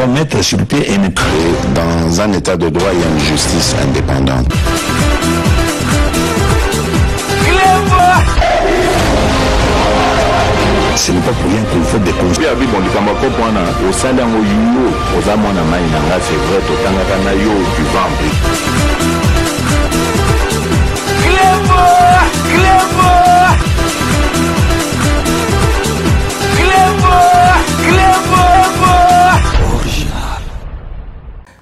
doit mettre sur pied et dans un état de droit, il y a une justice indépendante. Ce n'est pas pour rien qu'il faut des conseils.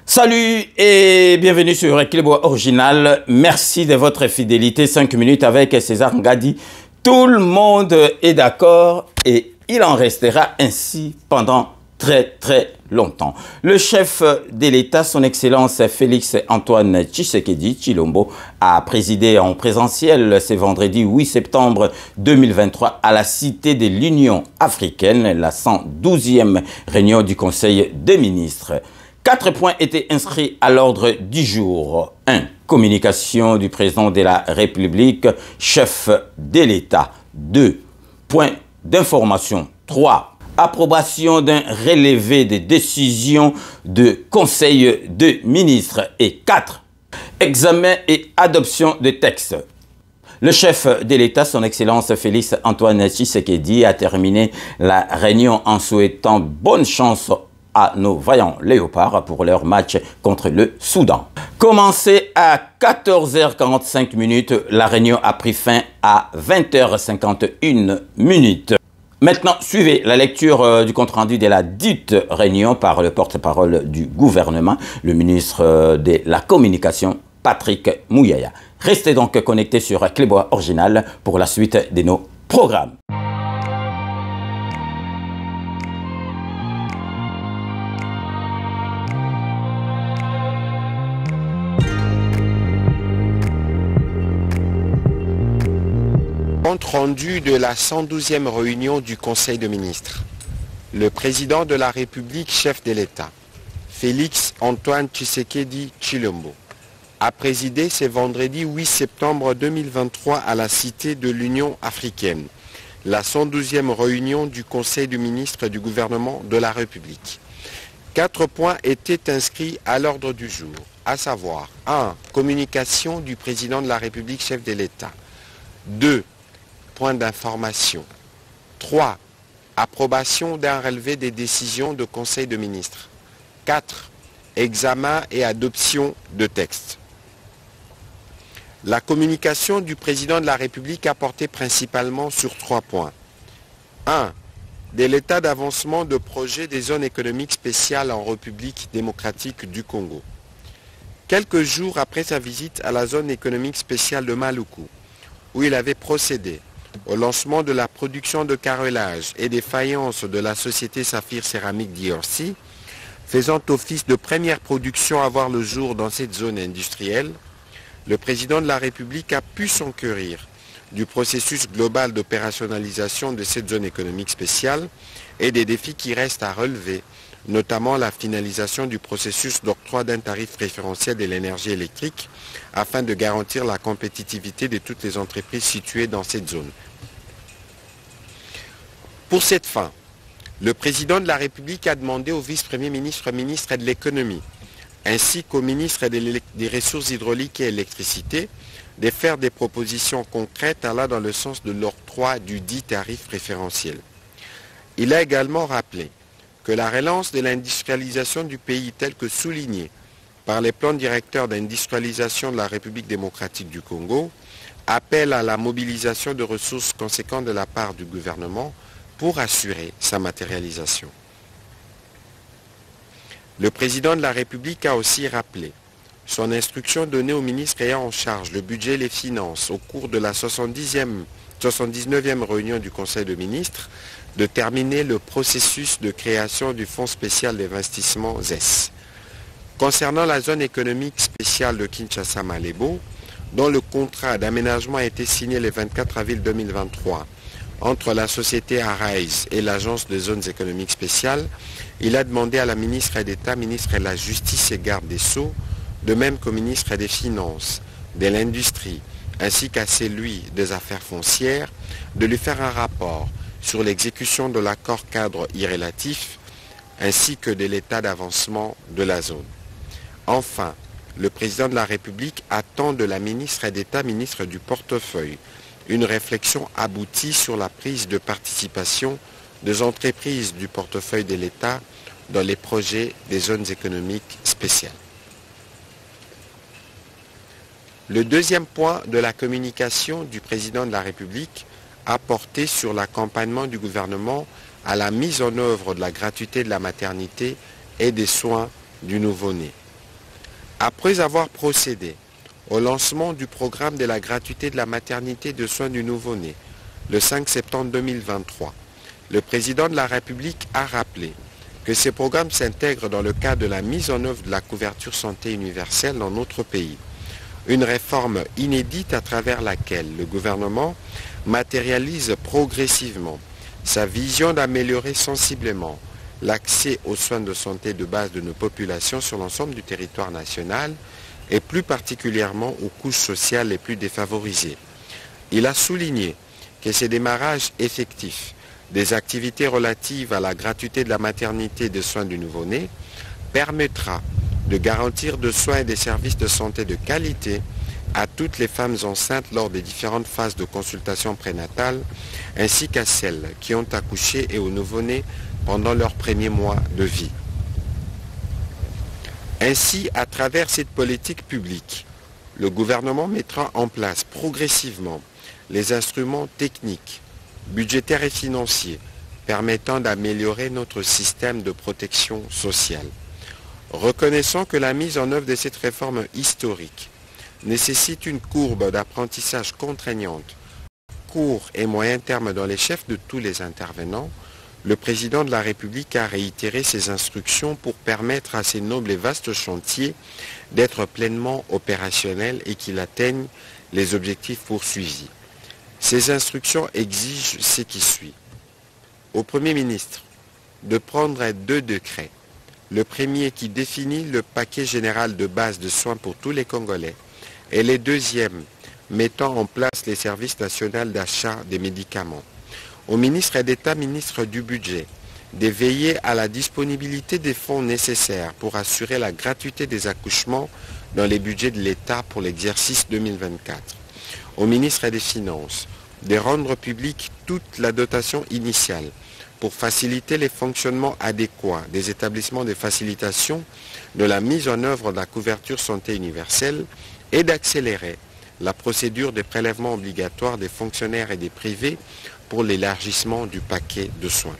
Salut et bienvenue sur Clébois Original. Merci de votre fidélité. 5 minutes avec César Ngadi. Tout le monde est d'accord et il en restera ainsi pendant très longtemps. Le chef de l'État, son Excellence Félix Antoine Tshisekedi Tshilombo, a présidé en présentiel ce vendredi 8 septembre 2023 à la Cité de l'Union africaine, la 112e réunion du Conseil des ministres. 4 points étaient inscrits à l'ordre du jour. 1. Communication du président de la République, chef de l'État. 2. Point d'information. 3. Approbation d'un relevé des décisions de Conseil des ministres. Et 4. Examen et adoption de textes. Le chef de l'État, son Excellence Félix Antoine Tshisekedi, a terminé la réunion en souhaitant bonne chance à nos vaillants léopards pour leur match contre le Soudan. Commencé à 14h45, la réunion a pris fin à 20h51. Maintenant, suivez la lecture du compte-rendu de la dite réunion par le porte-parole du gouvernement, le ministre de la Communication, Patrick Mouyaya. Restez donc connectés sur Clébois Original pour la suite de nos programmes. Compte rendu de la 112e réunion du Conseil des ministres. Le président de la République, chef de l'État, Félix Antoine Tshisekedi Tshilombo, a présidé ce vendredi 8 septembre 2023 à la Cité de l'Union africaine, la 112e réunion du Conseil des ministres du gouvernement de la République. 4 points étaient inscrits à l'ordre du jour, à savoir 1. Communication du président de la République, chef de l'État. 2. Point d'information. 3. Approbation d'un relevé des décisions de Conseil de ministres. 4. Examen et adoption de textes. La communication du président de la République a porté principalement sur 3 points. 1. De l'état d'avancement de projet des zones économiques spéciales en République démocratique du Congo. Quelques jours après sa visite à la zone économique spéciale de Maluku, où il avait procédé au lancement de la production de carrelage et des faïences de la société Saphir Céramique DRC, faisant office de première production à voir le jour dans cette zone industrielle, le président de la République a pu s'enquérir du processus global d'opérationnalisation de cette zone économique spéciale et des défis qui restent à relever, notamment la finalisation du processus d'octroi d'un tarif préférentiel de l'énergie électrique afin de garantir la compétitivité de toutes les entreprises situées dans cette zone. Pour cette fin, le président de la République a demandé au vice-premier ministre, ministre de l'économie, ainsi qu'au ministre des ressources hydrauliques et électricité, de faire des propositions concrètes allant dans le sens de l'octroi du dit tarif préférentiel. Il a également rappelé que la relance de l'industrialisation du pays telle que soulignée par les plans directeurs d'industrialisation de la République démocratique du Congo appelle à la mobilisation de ressources conséquentes de la part du gouvernement pour assurer sa matérialisation. Le président de la République a aussi rappelé son instruction donnée au ministre ayant en charge le budget et les finances au cours de la 79e réunion du Conseil des ministres de terminer le processus de création du Fonds spécial d'investissement ZES. Concernant la zone économique spéciale de Kinshasa-Malebo, dont le contrat d'aménagement a été signé le 24 avril 2023 entre la société Arise et l'Agence des zones économiques spéciales, il a demandé à la ministre d'État, ministre de la Justice et garde des Sceaux, de même qu'au ministre des Finances, de l'Industrie, ainsi qu'à celui des Affaires foncières, de lui faire un rapport sur l'exécution de l'accord cadre irrélatif ainsi que de l'état d'avancement de la zone. Enfin, le président de la République attend de la ministre d'État, ministre du portefeuille, une réflexion aboutie sur la prise de participation des entreprises du portefeuille de l'État dans les projets des zones économiques spéciales. Le deuxième point de la communication du président de la République a porté sur l'accompagnement du gouvernement à la mise en œuvre de la gratuité de la maternité et des soins du nouveau-né. Après avoir procédé au lancement du programme de la gratuité de la maternité et de soins du nouveau-né le 5 septembre 2023, le président de la République a rappelé que ces programmes s'intègrent dans le cadre de la mise en œuvre de la couverture santé universelle dans notre pays. Une réforme inédite à travers laquelle le gouvernement matérialise progressivement sa vision d'améliorer sensiblement l'accès aux soins de santé de base de nos populations sur l'ensemble du territoire national et plus particulièrement aux couches sociales les plus défavorisées. Il a souligné que ces démarrages effectifs des activités relatives à la gratuité de la maternité et des soins du nouveau-né permettra de garantir des soins et des services de santé de qualité à toutes les femmes enceintes lors des différentes phases de consultation prénatale, ainsi qu'à celles qui ont accouché et aux nouveau-nés pendant leurs premiers mois de vie. Ainsi, à travers cette politique publique, le gouvernement mettra en place progressivement les instruments techniques, budgétaires et financiers permettant d'améliorer notre système de protection sociale. Reconnaissant que la mise en œuvre de cette réforme historique nécessite une courbe d'apprentissage contraignante, court et moyen terme dans les chefs de tous les intervenants, le président de la République a réitéré ses instructions pour permettre à ces nobles et vastes chantiers d'être pleinement opérationnels et qu'ils atteignent les objectifs poursuivis. Ces instructions exigent ce qui suit. Au Premier ministre de prendre 2 décrets. Le premier qui définit le paquet général de base de soins pour tous les Congolais et le deuxième mettant en place les services nationaux d'achat des médicaments. Au ministre d'État, ministre du Budget, de veiller à la disponibilité des fonds nécessaires pour assurer la gratuité des accouchements dans les budgets de l'État pour l'exercice 2024. Au ministre des Finances, de rendre publique toute la dotation initiale pour faciliter les fonctionnements adéquats des établissements de facilitation de la mise en œuvre de la couverture santé universelle et d'accélérer la procédure de prélèvement obligatoire des fonctionnaires et des privés pour l'élargissement du paquet de soins.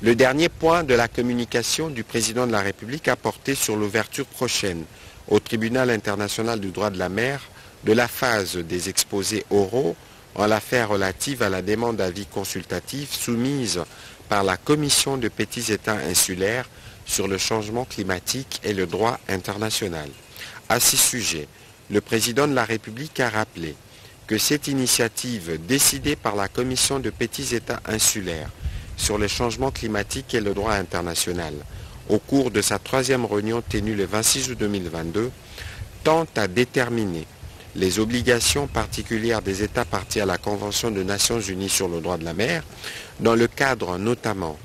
Le dernier point de la communication du président de la République a porté sur l'ouverture prochaine au Tribunal international du droit de la mer de la phase des exposés oraux en l'affaire relative à la demande d'avis consultatif soumise par la Commission de petits États insulaires sur le changement climatique et le droit international. À ce sujet, le président de la République a rappelé que cette initiative décidée par la Commission de petits États insulaires sur le changement climatique et le droit international au cours de sa 3e réunion tenue le 26 août 2022 tente à déterminer les obligations particulières des États partis à la Convention des Nations Unies sur le droit de la mer, dans le cadre notamment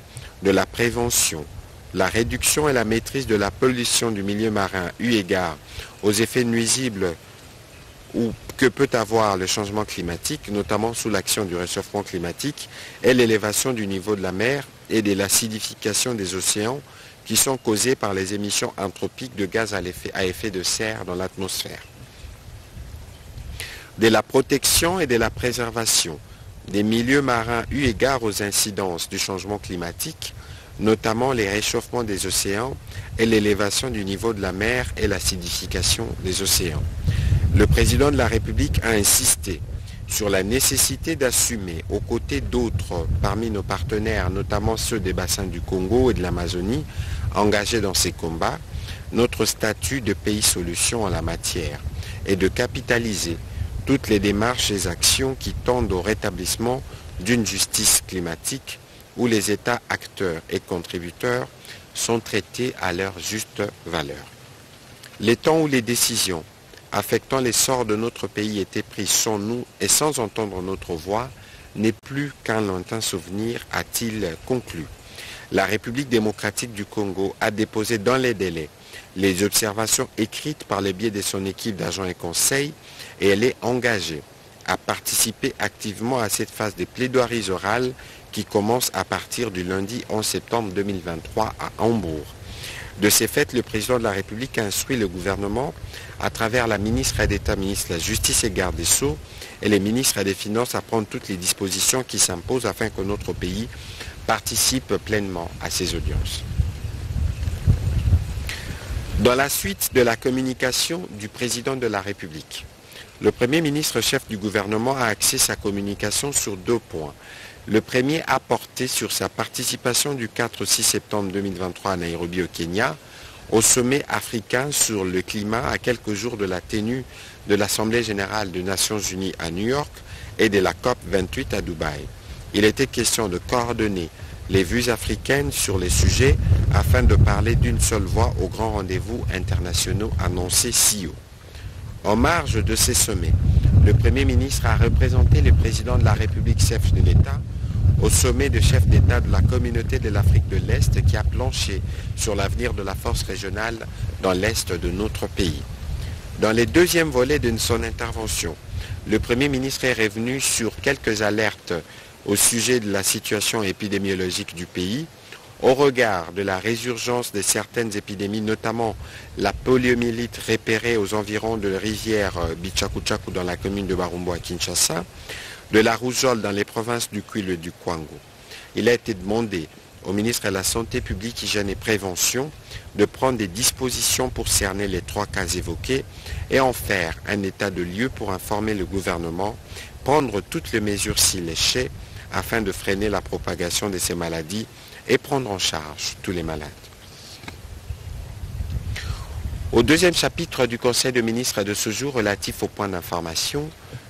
de la prévention, la réduction et la maîtrise de la pollution du milieu marin eu égard aux effets nuisibles que peut avoir le changement climatique, notamment sous l'action du réchauffement climatique et l'élévation du niveau de la mer et de l'acidification des océans qui sont causées par les émissions anthropiques de gaz à effet de serre dans l'atmosphère. De la protection et de la préservation des milieux marins eu égard aux incidences du changement climatique, notamment les réchauffements des océans et l'élévation du niveau de la mer et l'acidification des océans. Le président de la République a insisté sur la nécessité d'assumer, aux côtés d'autres parmi nos partenaires, notamment ceux des bassins du Congo et de l'Amazonie, engagés dans ces combats, notre statut de pays solution en la matière et de capitaliser toutes les démarches et actions qui tendent au rétablissement d'une justice climatique où les États acteurs et contributeurs sont traités à leur juste valeur. Les temps où les décisions affectant l'essor de notre pays étaient prises sans nous et sans entendre notre voix, n'est plus qu'un lointain souvenir, a-t-il conclu. La République démocratique du Congo a déposé dans les délais les observations écrites par le biais de son équipe d'agents et conseils et elle est engagée à participer activement à cette phase de plaidoiries orales qui commence à partir du lundi 11 septembre 2023 à Hambourg. De ces faits, le président de la République a instruit le gouvernement à travers la ministre d'État, ministre de la Justice et garde des Sceaux et les ministres des Finances à prendre toutes les dispositions qui s'imposent afin que notre pays participe pleinement à ces audiences. Dans la suite de la communication du président de la République, le Premier ministre chef du gouvernement a axé sa communication sur 2 points. Le premier a porté sur sa participation du 4 au 6 septembre 2023 à Nairobi au Kenya au sommet africain sur le climat à quelques jours de la tenue de l'Assemblée générale des Nations unies à New York et de la COP 28 à Dubaï. Il était question de coordonner les vues africaines sur les sujets afin de parler d'une seule voix aux grands rendez-vous internationaux annoncés si haut. En marge de ces sommets, le Premier ministre a représenté le président de la République chef de l'État au sommet de chefs d'État de la communauté de l'Afrique de l'Est qui a planché sur l'avenir de la force régionale dans l'Est de notre pays. Dans le deuxième volet de son intervention, le Premier ministre est revenu sur quelques alertes au sujet de la situation épidémiologique du pays, au regard de la résurgence de certaines épidémies, notamment la poliomyélite repérée aux environs de la rivière Bichakuchaku dans la commune de Barumbo à Kinshasa, de la rougeole dans les provinces du Kwilu et du Kwango. Il a été demandé au ministre de la Santé publique, Hygiène et Prévention de prendre des dispositions pour cerner les 3 cas évoqués et en faire un état de lieu pour informer le gouvernement, prendre toutes les mesures s'il échait afin de freiner la propagation de ces maladies et prendre en charge tous les malades. Au deuxième chapitre du Conseil de ministres de ce jour relatif au point d'information,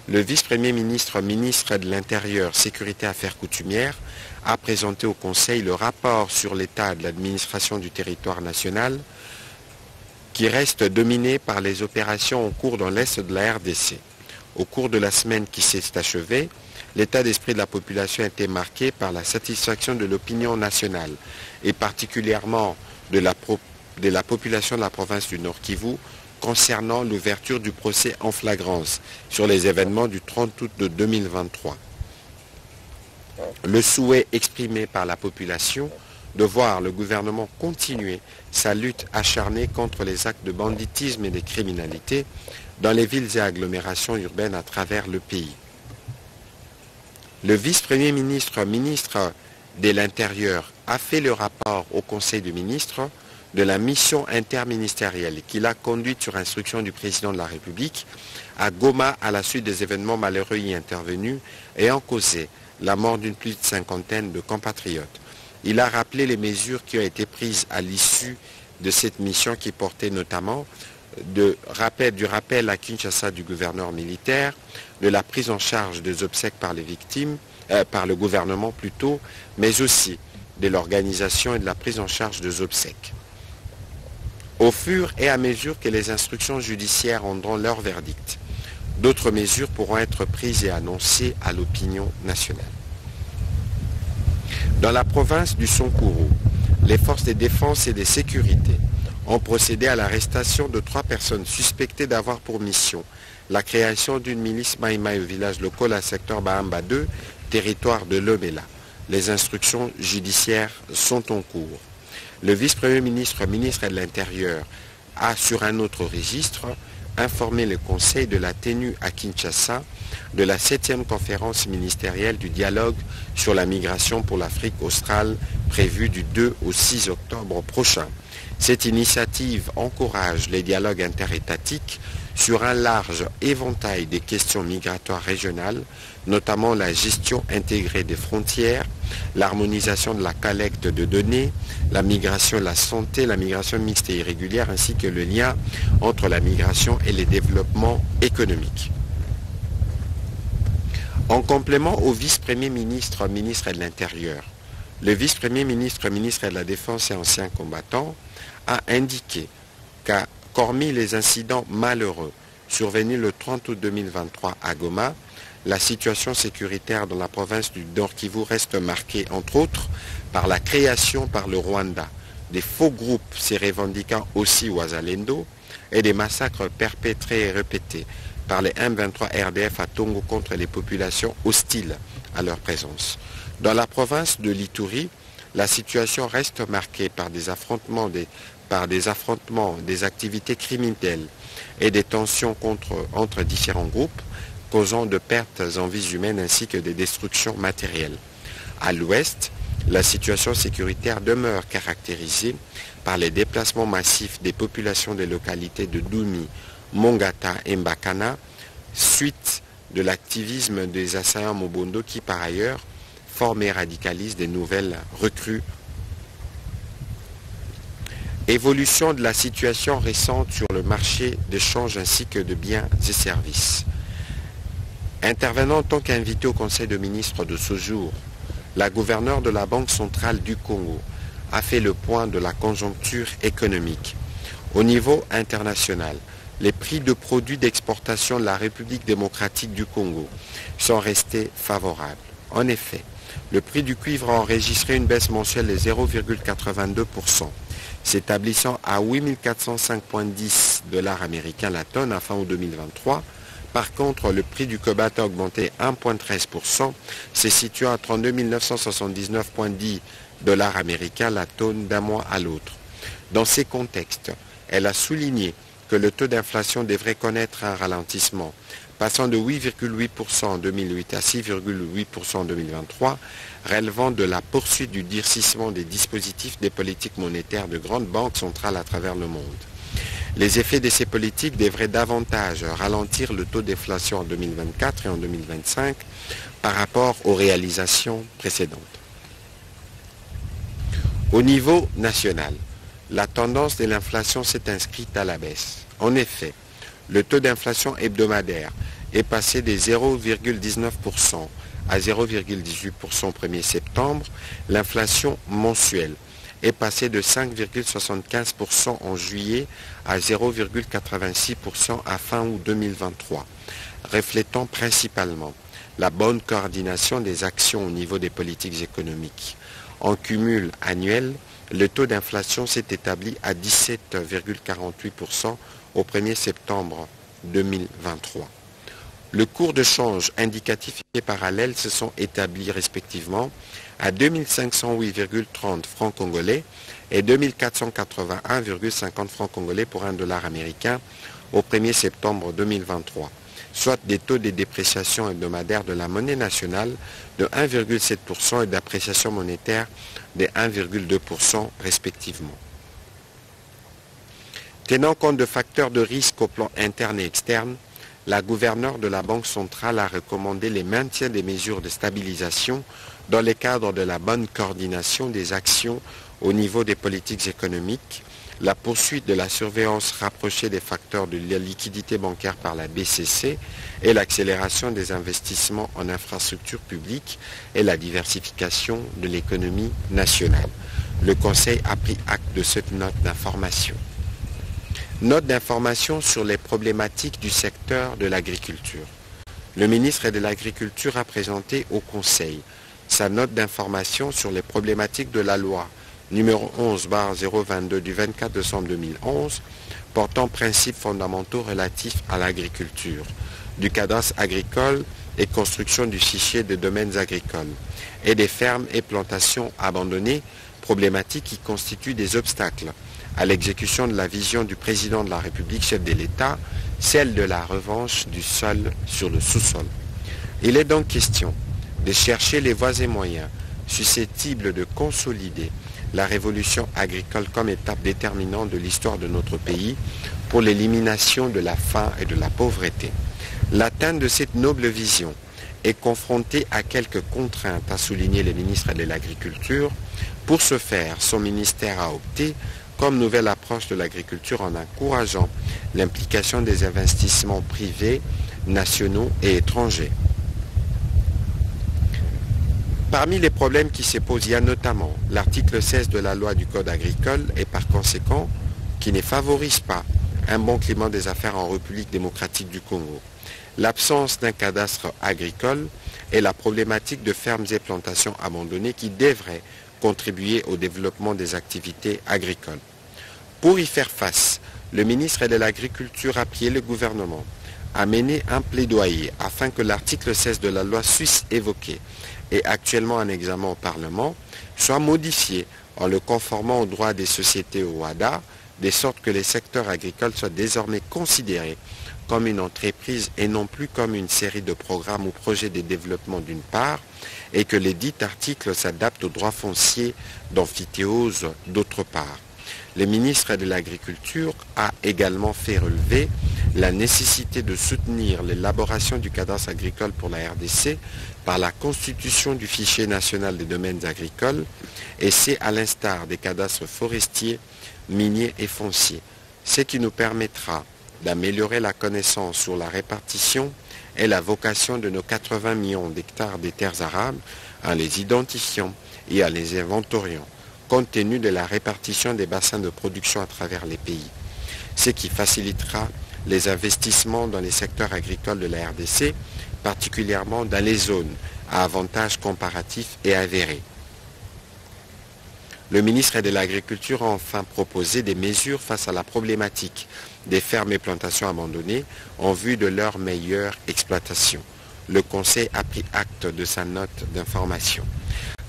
le vice-premier ministre, ministre de l'Intérieur, Sécurité et Affaires coutumières, a présenté au Conseil le rapport sur l'état de l'administration du territoire national qui reste dominé par les opérations en cours dans l'Est de la RDC. Au cours de la semaine qui s'est achevée, l'état d'esprit de la population a été marqué par la satisfaction de l'opinion nationale et particulièrement de la population de la province du Nord Kivu concernant l'ouverture du procès en flagrance sur les événements du 30 août de 2023. Le souhait exprimé par la population de voir le gouvernement continuer sa lutte acharnée contre les actes de banditisme et de criminalité dans les villes et agglomérations urbaines à travers le pays. Le vice-premier ministre, ministre de l'Intérieur, a fait le rapport au Conseil des ministres de la mission interministérielle qu'il a conduite sur instruction du président de la République à Goma à la suite des événements malheureux y intervenus ayant causé la mort d'une plus de 50aine de compatriotes. Il a rappelé les mesures qui ont été prises à l'issue de cette mission qui portait notamment du rappel à Kinshasa du gouverneur militaire, de la prise en charge des obsèques par les victimes, par le gouvernement plutôt, mais aussi de l'organisation et de la prise en charge des obsèques. Au fur et à mesure que les instructions judiciaires rendront leur verdict, d'autres mesures pourront être prises et annoncées à l'opinion nationale. Dans la province du Sankuru, les forces de défense et de sécurité ont procédé à l'arrestation de 3 personnes suspectées d'avoir pour mission la création d'une milice Maïmaï au village local à secteur Bahamba 2, territoire de Lomela. Les instructions judiciaires sont en cours. Le vice-premier ministre, ministre de l'Intérieur, a sur un autre registre informé le Conseil de la tenue à Kinshasa de la 7e conférence ministérielle du dialogue sur la migration pour l'Afrique australe prévue du 2 au 6 octobre prochain. Cette initiative encourage les dialogues interétatiques sur un large éventail des questions migratoires régionales, notamment la gestion intégrée des frontières, l'harmonisation de la collecte de données, la migration et la santé, la migration mixte et irrégulière, ainsi que le lien entre la migration et les développements économiques. En complément au vice-premier ministre, ministre de l'Intérieur, le vice-premier ministre, ministre de la Défense et ancien combattant, a indiqué qu'hormis les incidents malheureux survenu le 30 août 2023 à Goma, la situation sécuritaire dans la province du Nord Kivu reste marquée, entre autres, par la création par le Rwanda des faux groupes se revendiquant aussi Wazalendo et des massacres perpétrés et répétés par les M23 RDF à Tongo contre les populations hostiles à leur présence. Dans la province de l'Ituri, la situation reste marquée par des affrontements, des activités criminelles et des tensions entre différents groupes, causant de pertes en vies humaines ainsi que des destructions matérielles. À l'ouest, la situation sécuritaire demeure caractérisée par les déplacements massifs des populations des localités de Doumi, Mongata et Mbakana, suite de l'activisme des assaillants Mobondo qui par ailleurs forment et radicalisent des nouvelles recrues. Évolution de la situation récente sur le marché d'échange ainsi que de biens et services. Intervenant en tant qu'invité au Conseil de ministres de ce jour, la gouverneure de la Banque centrale du Congo a fait le point de la conjoncture économique. Au niveau international, les prix de produits d'exportation de la République démocratique du Congo sont restés favorables. En effet, le prix du cuivre a enregistré une baisse mensuelle de 0,82%, s'établissant à 8 405,10 $ américains la tonne à fin août 2023. Par contre, le prix du cobalt a augmenté 1,13%, se situant à 32 979,10 $ américains la tonne d'un mois à l'autre. Dans ces contextes, elle a souligné que le taux d'inflation devrait connaître un ralentissement, passant de 8,8% en 2008 à 6,8% en 2023, relevant de la poursuite du durcissement des dispositifs des politiques monétaires de grandes banques centrales à travers le monde. Les effets de ces politiques devraient davantage ralentir le taux d'inflation en 2024 et en 2025 par rapport aux réalisations précédentes. Au niveau national, la tendance de l'inflation s'est inscrite à la baisse. En effet, le taux d'inflation hebdomadaire est passé de 0,19% à 0,18% au 1er septembre. L'inflation mensuelle est passée de 5,75% en juillet à 0,86% à fin août 2023, reflétant principalement la bonne coordination des actions au niveau des politiques économiques. En cumul annuel, le taux d'inflation s'est établi à 17,48% au 1er septembre 2023. Le cours de change indicatif et parallèle se sont établis respectivement à 2508,30 francs congolais et 2481,50 francs congolais pour $1 américain au 1er septembre 2023, soit des taux de dépréciation hebdomadaire de la monnaie nationale de 1,7% et d'appréciation monétaire de 1,2% respectivement. Tenant compte de facteurs de risque au plan interne et externe, la gouverneure de la Banque centrale a recommandé le maintien des mesures de stabilisation dans le cadre de la bonne coordination des actions au niveau des politiques économiques, la poursuite de la surveillance rapprochée des facteurs de la liquidité bancaire par la BCC et l'accélération des investissements en infrastructures publiques et la diversification de l'économie nationale. Le Conseil a pris acte de cette note d'information. Note d'information sur les problématiques du secteur de l'agriculture. Le ministre de l'Agriculture a présenté au Conseil sa note d'information sur les problématiques de la loi numéro 11/022 du 24 décembre 2011 portant principes fondamentaux relatifs à l'agriculture, du cadastre agricole et construction du fichier des domaines agricoles et des fermes et plantations abandonnées, problématiques qui constituent des obstacles à l'exécution de la vision du président de la République, chef de l'État, celle de la revanche du sol sur le sous-sol. Il est donc question de chercher les voies et moyens susceptibles de consolider la révolution agricole comme étape déterminante de l'histoire de notre pays pour l'élimination de la faim et de la pauvreté. L'atteinte de cette noble vision est confrontée à quelques contraintes, a souligné le ministre de l'Agriculture. Pour ce faire, son ministère a opté comme nouvelle approche de l'agriculture en encourageant l'implication des investissements privés, nationaux et étrangers. Parmi les problèmes qui se posent, il y a notamment l'article 16 de la loi du Code agricole et par conséquent qui ne favorise pas un bon climat des affaires en République démocratique du Congo. L'absence d'un cadastre agricole et la problématique de fermes et plantations abandonnées qui devraient contribuer au développement des activités agricoles. Pour y faire face, le ministre de l'Agriculture a appelé le gouvernement à mener un plaidoyer afin que l'article 16 de la loi suisse évoquée et actuellement en examen au Parlement soit modifié en le conformant aux droits des sociétés au WADA, de sorte que les secteurs agricoles soient désormais considérés comme une entreprise et non plus comme une série de programmes ou projets de développement d'une part, et que les dits articles s'adaptent aux droits fonciers d'amphithéose d'autre part. Le ministre de l'Agriculture a également fait relever la nécessité de soutenir l'élaboration du cadastre agricole pour la RDC par la constitution du fichier national des domaines agricoles, et c'est à l'instar des cadastres forestiers, miniers et fonciers, ce qui nous permettra d'améliorer la connaissance sur la répartition et la vocation de nos 80 millions d'hectares des terres arables en les identifiant et en les inventoriant, compte tenu de la répartition des bassins de production à travers les pays, ce qui facilitera les investissements dans les secteurs agricoles de la RDC, particulièrement dans les zones à avantage comparatif et avéré. Le ministre de l'Agriculture a enfin proposé des mesures face à la problématique des fermes et plantations abandonnées en vue de leur meilleure exploitation. Le Conseil a pris acte de sa note d'information.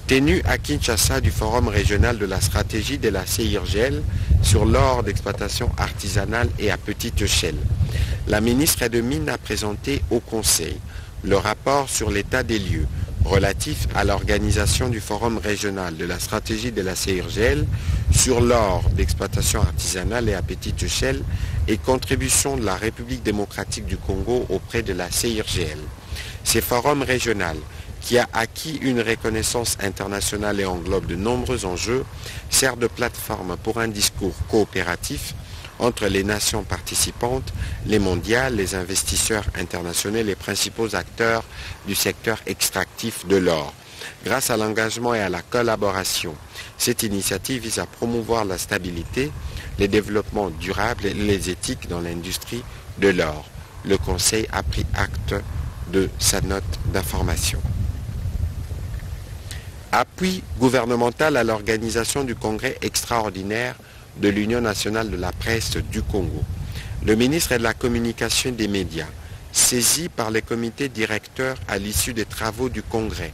Tenu à Kinshasa du Forum régional de la stratégie de la CIRGL sur l'or d'exploitation artisanale et à petite échelle, la ministre des Mines a présenté au Conseil le rapport sur l'état des lieux relatif à l'organisation du Forum régional de la stratégie de la CIRGL sur l'or d'exploitation artisanale et à petite échelle et contribution de la République démocratique du Congo auprès de la CIRGL. Ces forums régionaux, qui a acquis une reconnaissance internationale et englobe de nombreux enjeux, sert de plateforme pour un discours coopératif entre les nations participantes, les mondiales, les investisseurs internationaux et les principaux acteurs du secteur extractif de l'or. Grâce à l'engagement et à la collaboration, cette initiative vise à promouvoir la stabilité, le développement durable et les éthiques dans l'industrie de l'or. Le Conseil a pris acte de sa note d'information. Appui gouvernemental à l'organisation du congrès extraordinaire de l'Union nationale de la presse du Congo. Le ministre de la Communication et des médias, saisi par les comités directeurs à l'issue des travaux du congrès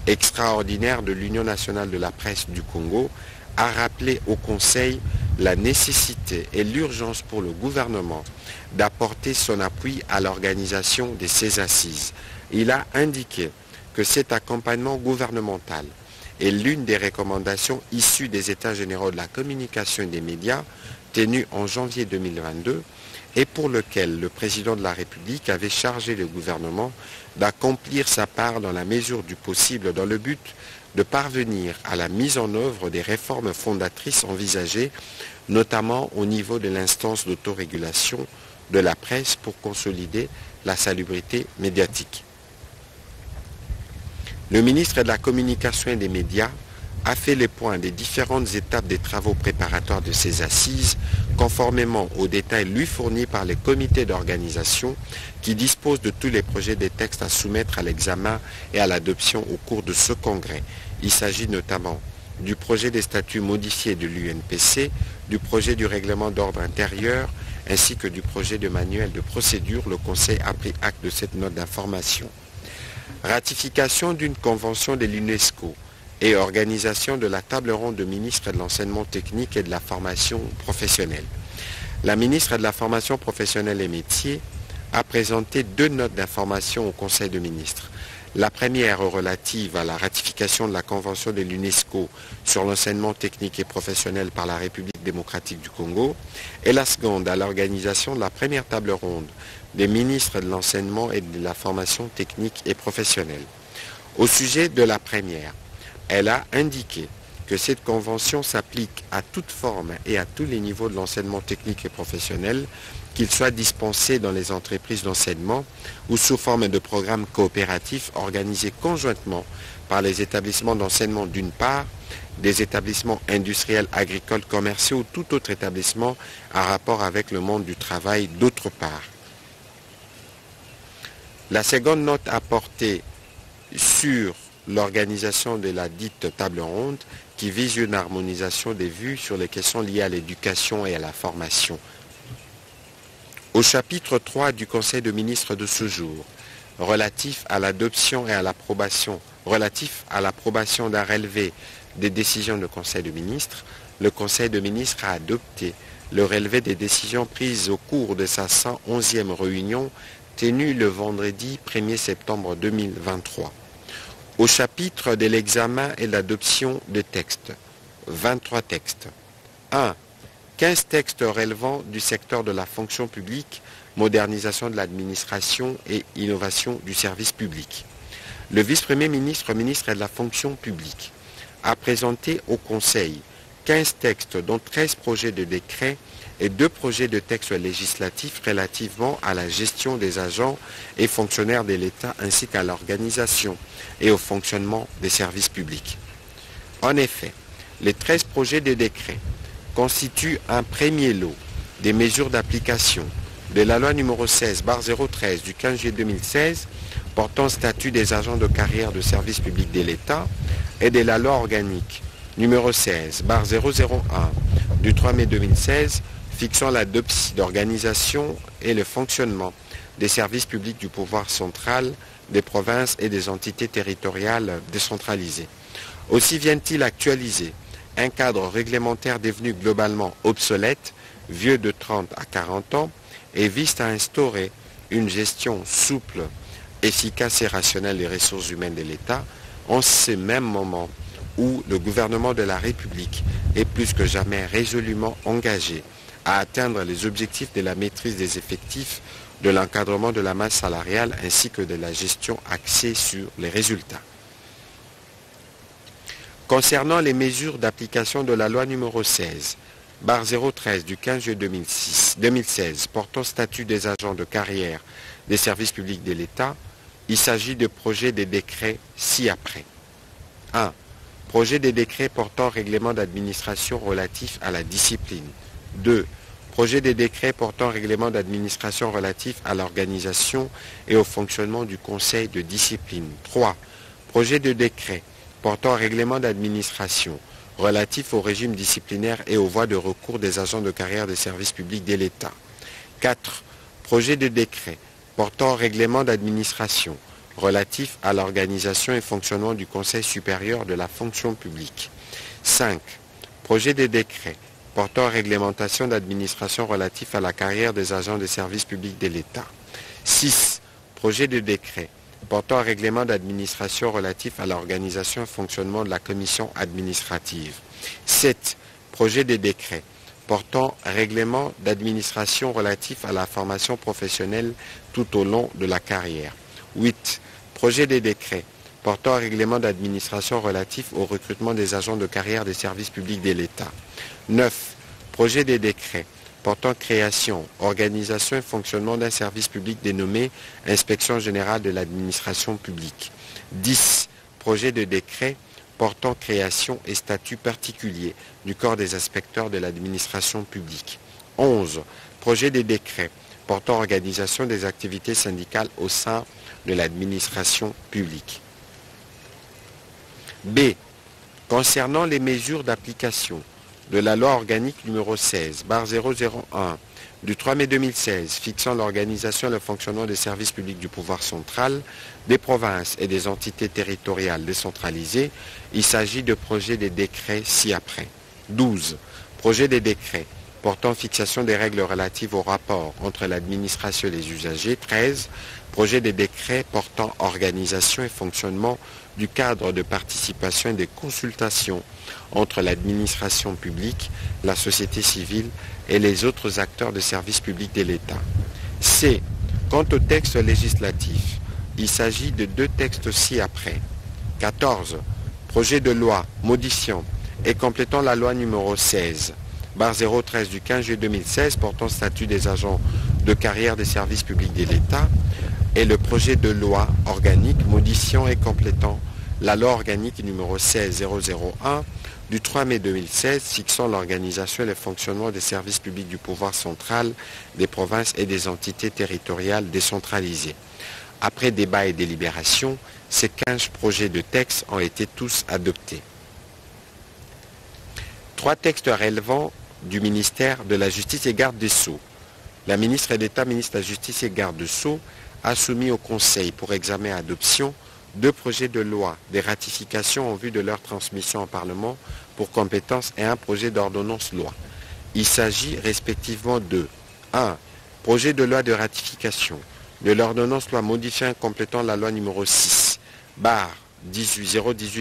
extraordinaire de l'Union nationale de la presse du Congo, a rappelé au Conseil la nécessité et l'urgence pour le gouvernement d'apporter son appui à l'organisation de ces assises. Il a indiqué que cet accompagnement gouvernemental est l'une des recommandations issues des États généraux de la communication et des médias tenus en janvier 2022 et pour lequel le président de la République avait chargé le gouvernement d'accomplir sa part dans la mesure du possible dans le but de parvenir à la mise en œuvre des réformes fondatrices envisagées, notamment au niveau de l'instance d'autorégulation de la presse pour consolider la salubrité médiatique. Le ministre de la Communication et des médias a fait le point des différentes étapes des travaux préparatoires de ces assises, conformément aux détails lui fournis par les comités d'organisation qui disposent de tous les projets des textes à soumettre à l'examen et à l'adoption au cours de ce congrès. Il s'agit notamment du projet des statuts modifiés de l'UNPC, du projet du règlement d'ordre intérieur, ainsi que du projet de manuel de procédure. Le Conseil a pris acte de cette note d'information. Ratification d'une convention de l'UNESCO et organisation de la table ronde de ministres de l'enseignement technique et de la formation professionnelle. La ministre de la formation professionnelle et métiers a présenté 2 notes d'information au Conseil des ministres. La première relative à la ratification de la convention de l'UNESCO sur l'enseignement technique et professionnel par la République démocratique du Congo et la seconde à l'organisation de la première table ronde des ministres de l'enseignement et de la formation technique et professionnelle. Au sujet de la première, elle a indiqué que cette convention s'applique à toute forme et à tous les niveaux de l'enseignement technique et professionnel, qu'il soit dispensé dans les entreprises d'enseignement ou sous forme de programmes coopératifs organisés conjointement par les établissements d'enseignement d'une part, des établissements industriels, agricoles, commerciaux ou tout autre établissement en rapport avec le monde du travail d'autre part. La seconde note apportée sur l'organisation de la dite table ronde qui vise une harmonisation des vues sur les questions liées à l'éducation et à la formation. Au chapitre 3 du Conseil de ministres de ce jour, relatif à l'adoption et à l'approbation d'un relevé des décisions du Conseil de ministres, le Conseil de ministres a adopté le relevé des décisions prises au cours de sa 111e réunion tenue le vendredi 1er septembre 2023. Au chapitre de l'examen et l'adoption des textes, 23 textes. 1. 15 textes relevant du secteur de la fonction publique, modernisation de l'administration et innovation du service public. Le vice-premier ministre, ministre de la fonction publique, a présenté au Conseil 15 textes, dont 13 projets de décret et 2 projets de textes législatifs relativement à la gestion des agents et fonctionnaires de l'État ainsi qu'à l'organisation et au fonctionnement des services publics. En effet, les 13 projets de décret constituent un premier lot des mesures d'application de la loi numéro 16/013 du 15 juillet 2016 portant statut des agents de carrière de service public de l'État et de la loi organique numéro 16/001 du 3 mai 2016 fixant l'organisation et le fonctionnement des services publics du pouvoir central, des provinces et des entités territoriales décentralisées. Aussi vient-il actualiser un cadre réglementaire devenu globalement obsolète, vieux de 30 à 40 ans, et vise à instaurer une gestion souple, efficace et rationnelle des ressources humaines de l'État, en ce même moment où le gouvernement de la République est plus que jamais résolument engagé à atteindre les objectifs de la maîtrise des effectifs, de l'encadrement de la masse salariale ainsi que de la gestion axée sur les résultats. Concernant les mesures d'application de la loi numéro 16/013 du 15 juillet 2016 portant statut des agents de carrière des services publics de l'État, il s'agit de projets de décrets ci-après. 1. Projet de décret portant règlement d'administration relatif à la discipline. 2. Projet de décret portant règlement d'administration relatif à l'organisation et au fonctionnement du conseil de discipline. 3. Projet de décret portant règlement d'administration relatif au régime disciplinaire et aux voies de recours des agents de carrière des services publics de l'État. 4. Projet de décret portant règlement d'administration relatif à l'organisation et fonctionnement du Conseil supérieur de la fonction publique. 5. Projet de décret portant réglementation d'administration relatif à la carrière des agents des services publics de l'État. 6. Projet de décret portant règlement d'administration relatif à l'organisation et fonctionnement de la commission administrative. 7. Projet de décret portant règlement d'administration relatif à la formation professionnelle tout au long de la carrière. 8. Projet de décret portant règlement d'administration relatif au recrutement des agents de carrière des services publics de l'État. 9. Projet de décret portant création, organisation et fonctionnement d'un service public dénommé Inspection générale de l'administration publique. 10. Projet de décret portant création et statut particulier du corps des inspecteurs de l'administration publique. 11. Projet de décret portant organisation des activités syndicales au sein de l'administration publique. B. Concernant les mesures d'application de la loi organique numéro 16/001 du 3 mai 2016 fixant l'organisation et le fonctionnement des services publics du pouvoir central, des provinces et des entités territoriales décentralisées, il s'agit de projets de décrets ci-après. 12. Projet de décrets portant fixation des règles relatives au rapport entre l'administration et les usagers. 13. Projet de décret portant organisation et fonctionnement du cadre de participation et de consultation entre l'administration publique, la société civile et les autres acteurs de services publics de l'État. C. Quant au texte législatif, il s'agit de 2 textes ci-après. 14. Projet de loi modifiant et complétant la loi numéro 16/013 du 15 juillet 2016 portant statut des agents de carrière des services publics de l'État et le projet de loi organique modifiant et complétant la loi organique numéro 16/001 du 3 mai 2016 fixant l'organisation et le fonctionnement des services publics du pouvoir central, des provinces et des entités territoriales décentralisées. Après débat et délibération, ces 15 projets de textes ont été tous adoptés. 3 textes relevant du ministère de la Justice et garde des Sceaux. La ministre d'État, ministre de la Justice et garde des Sceaux, a soumis au Conseil pour examen et adoption 2 projets de loi de ratification en vue de leur transmission au Parlement pour compétence et un projet d'ordonnance loi. Il s'agit respectivement de 1. Projet de loi de ratification de l'ordonnance loi modifiant et complétant la loi numéro 6/018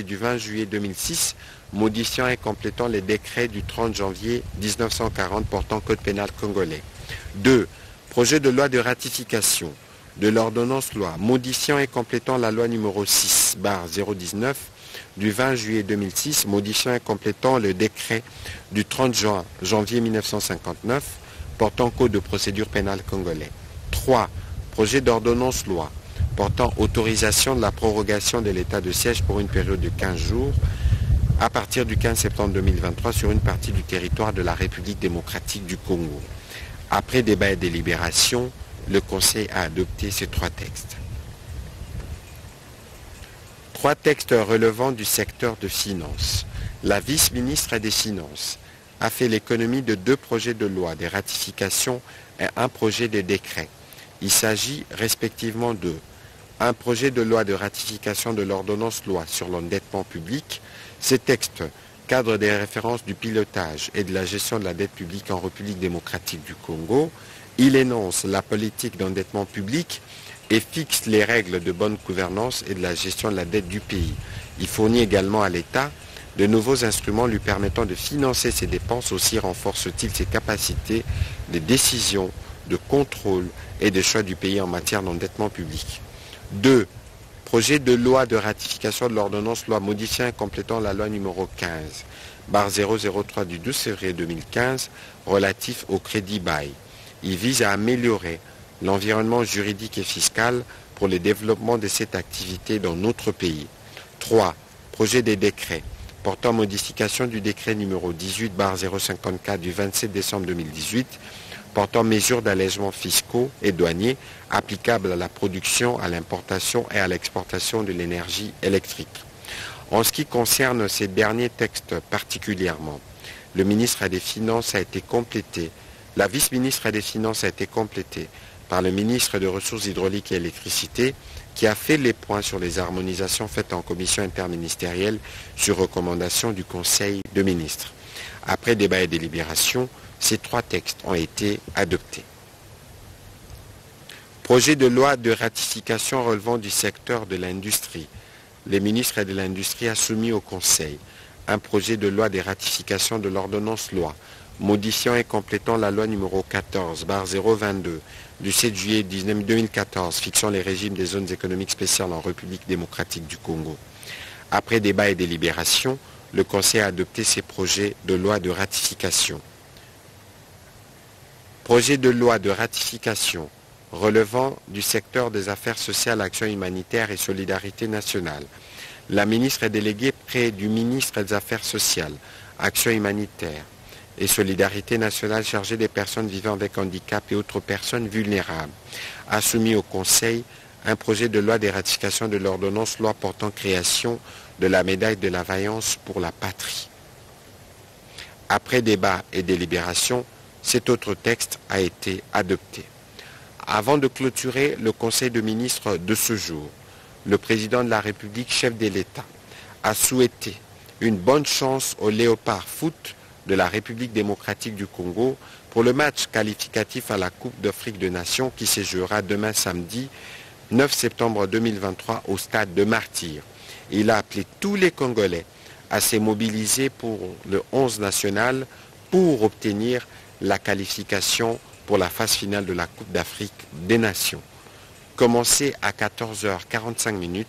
du 20 juillet 2006 modifiant et complétant les décrets du 30 janvier 1940 portant code pénal congolais. 2. Projet de loi de ratification de l'ordonnance loi modifiant et complétant la loi numéro 6/019 du 20 juillet 2006 modifiant et complétant le décret du 30 janvier 1959 portant code de procédure pénale congolais. 3. Projet d'ordonnance loi portant autorisation de la prorogation de l'état de siège pour une période de 15 jours à partir du 15 septembre 2023 sur une partie du territoire de la République démocratique du Congo. Après débat et délibération, le Conseil a adopté ces 3 textes. 3 textes relevant du secteur de finances. La vice-ministre des Finances a fait l'économie de 2 projets de loi de ratification et un projet de décret. Il s'agit respectivement de un projet de loi de ratification de l'ordonnance loi sur l'endettement public. Ces textes cadrent des références du pilotage et de la gestion de la dette publique en République démocratique du Congo. Il énonce la politique d'endettement public et fixe les règles de bonne gouvernance et de la gestion de la dette du pays. Il fournit également à l'État de nouveaux instruments lui permettant de financer ses dépenses. Aussi renforce-t-il ses capacités de décision, de contrôle et de choix du pays en matière d'endettement public. 2. Projet de loi de ratification de l'ordonnance loi modifiant et complétant la loi numéro 15/003 du 12 février 2015 relatif au crédit bail. Il vise à améliorer l'environnement juridique et fiscal pour le développement de cette activité dans notre pays. 3. Projet de décret portant modification du décret numéro 18/054 du 27 décembre 2018 portant mesures d'allègement fiscaux et douaniers applicables à la production, à l'importation et à l'exportation de l'énergie électrique. En ce qui concerne ces derniers textes particulièrement, le ministre des Finances a été complété, la vice-ministre des Finances a été complétée par le ministre des Ressources hydrauliques et électricité qui a fait les points sur les harmonisations faites en commission interministérielle sur recommandation du Conseil de ministres. Après débat et délibération, ces 3 textes ont été adoptés. Projet de loi de ratification relevant du secteur de l'industrie. Le ministre de l'Industrie a soumis au Conseil un projet de loi de ratification de l'ordonnance loi modifiant et complétant la loi numéro 14/022 du 7 juillet 2014 fixant les régimes des zones économiques spéciales en République démocratique du Congo. Après débat et délibération, le Conseil a adopté ces projets de loi de ratification. Projet de loi de ratification relevant du secteur des affaires sociales, action humanitaire et solidarité nationale. La ministre est déléguée près du ministre des Affaires sociales, action humanitaire et solidarité nationale chargée des personnes vivant avec handicap et autres personnes vulnérables, a soumis au Conseil un projet de loi de ratification de l'ordonnance loi portant création de la médaille de la vaillance pour la patrie. Après débat et délibération, cet autre texte a été adopté. Avant de clôturer le Conseil de ministres de ce jour, le président de la République, chef de l'État, a souhaité une bonne chance au Léopard Foot de la République démocratique du Congo pour le match qualificatif à la Coupe d'Afrique des Nations qui se jouera demain samedi 9 septembre 2023 au stade de Martyrs. Il a appelé tous les Congolais à se mobiliser pour le 11 national pour obtenir la qualification pour la phase finale de la Coupe d'Afrique des Nations. Commencée à 14h45,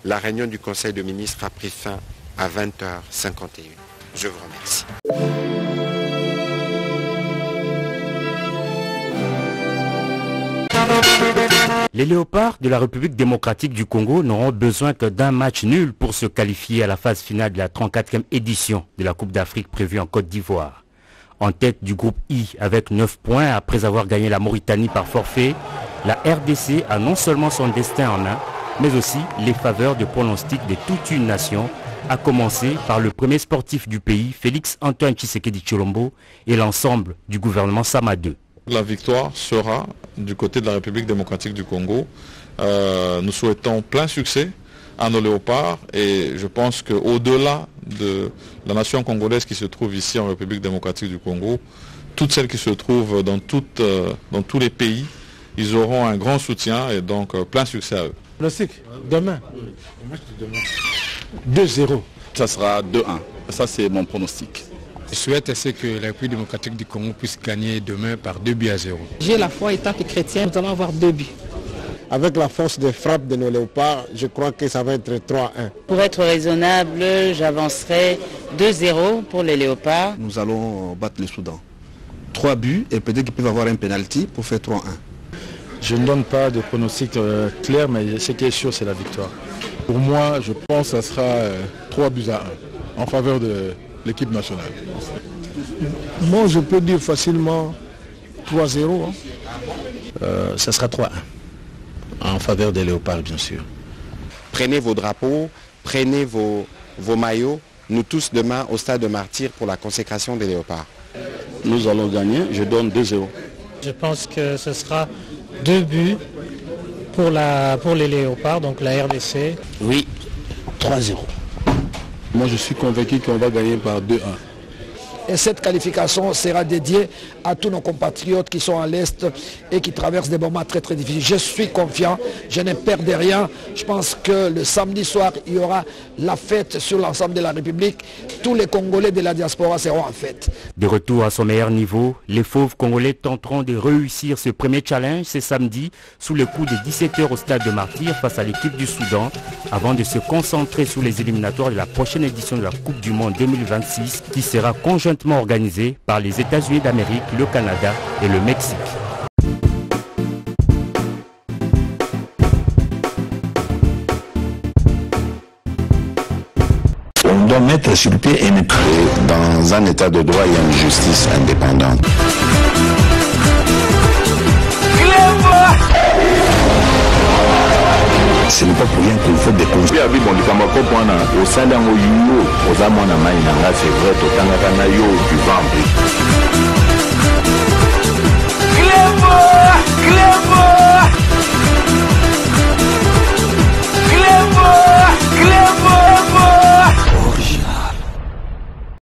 la réunion du Conseil de ministres a pris fin à 20h51. Je vous remercie. Les Léopards de la République démocratique du Congo n'auront besoin que d'un match nul pour se qualifier à la phase finale de la 34e édition de la Coupe d'Afrique prévue en Côte d'Ivoire. En tête du groupe I avec 9 points après avoir gagné la Mauritanie par forfait, la RDC a non seulement son destin en main, mais aussi les faveurs de pronostic de toute une nation, à commencer par le premier sportif du pays, Félix Antoine Tshisekedi Tshilombo, et l'ensemble du gouvernement Sama II. La victoire sera du côté de la République démocratique du Congo. Nous souhaitons plein succès à nos léopards et je pense qu'au-delà de la nation congolaise qui se trouve ici en République démocratique du Congo, toutes celles qui se trouvent dans tous les pays, ils auront un grand soutien et donc plein succès à eux. Demain, 2-0. Ça sera 2-1. Ça, c'est mon pronostic. Je souhaite que la République démocratique du Congo puisse gagner demain par 2-0. J'ai la foi, étant que chrétien, nous allons avoir 2 buts. Avec la force de frappe de nos léopards, je crois que ça va être 3-1. Pour être raisonnable, j'avancerai 2-0 pour les léopards. Nous allons battre le Soudan. 3 buts et peut-être qu'ils peuvent avoir un penalty pour faire 3-1. Je ne donne pas de pronostic clair, mais ce qui est sûr, c'est la victoire. Pour moi, je pense que ça sera 3-1 en faveur de l'équipe nationale. Moi, je peux dire facilement 3-0. Ça sera 3-1 en faveur des léopards, bien sûr. Prenez vos drapeaux, prenez vos maillots. Nous tous demain au stade de Martyrs pour la consécration des léopards. Nous allons gagner, je donne 2-0. Je pense que ce sera 2 buts pour les léopards, donc la RDC. Oui, 3-0. Moi, je suis convaincu qu'on va gagner par 2-1. Et cette qualification sera dédiée à tous nos compatriotes qui sont à l'Est et qui traversent des moments très très difficiles. Je suis confiant, je ne perds de rien. Je pense que le samedi soir, il y aura la fête sur l'ensemble de la République. Tous les Congolais de la diaspora seront en fête. De retour à son meilleur niveau, les fauves congolais tenteront de réussir ce premier challenge ce samedi sous le coup de 17h au stade de Martyrs face à l'équipe du Soudan avant de se concentrer sur les éliminatoires de la prochaine édition de la Coupe du Monde 2026 qui sera conjointement organisée par les États-Unis d'Amérique, le Canada et le Mexique. On doit mettre sur pied et dans un état de droit, il y a une justice indépendante. Ce n'est pas pour rien qu'il faut découvrir. C'est vrai,